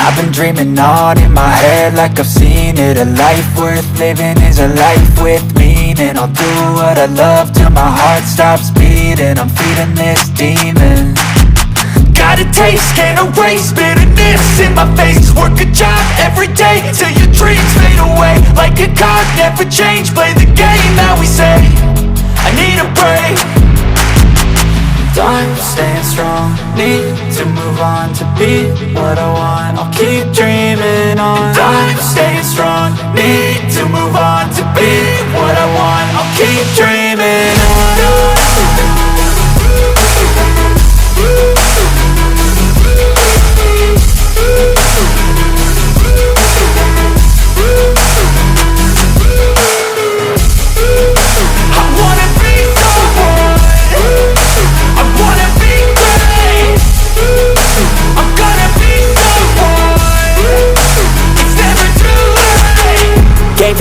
I've been dreaming on in my head like I've seen it. A life worth living is a life with meaning. I'll do what I love till my heart stops beating. I'm feeding this demon. Got a taste, can't erase bitterness in my face. Work a job every day till your dreams fade away. Like a card, never change, play the game that we say. I need a break. I'm staying strong, need to move on to be what I want. I'll keep dreaming on. I'm staying strong, need to move on to be what I want. I'll keep dreaming on.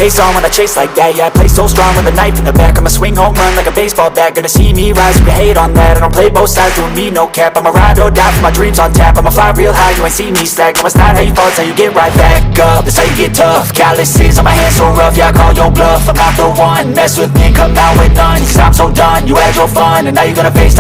Face on when I chase like that. Yeah, I play so strong with a knife in the back. I'ma swing home run like a baseball bat. Gonna see me rise if you hate on that. I don't play both sides, doing me no cap. I'ma ride or die for my dreams on tap. I'ma fly real high, you ain't see me slack. No, it's not how you fall, it's how you get right back up. That's how you get tough. Calluses on my hands so rough, yeah, I call your bluff. I'm not the one, mess with me, come out with none. 'Cause I'm so done, you had your fun, and now you're gonna face time.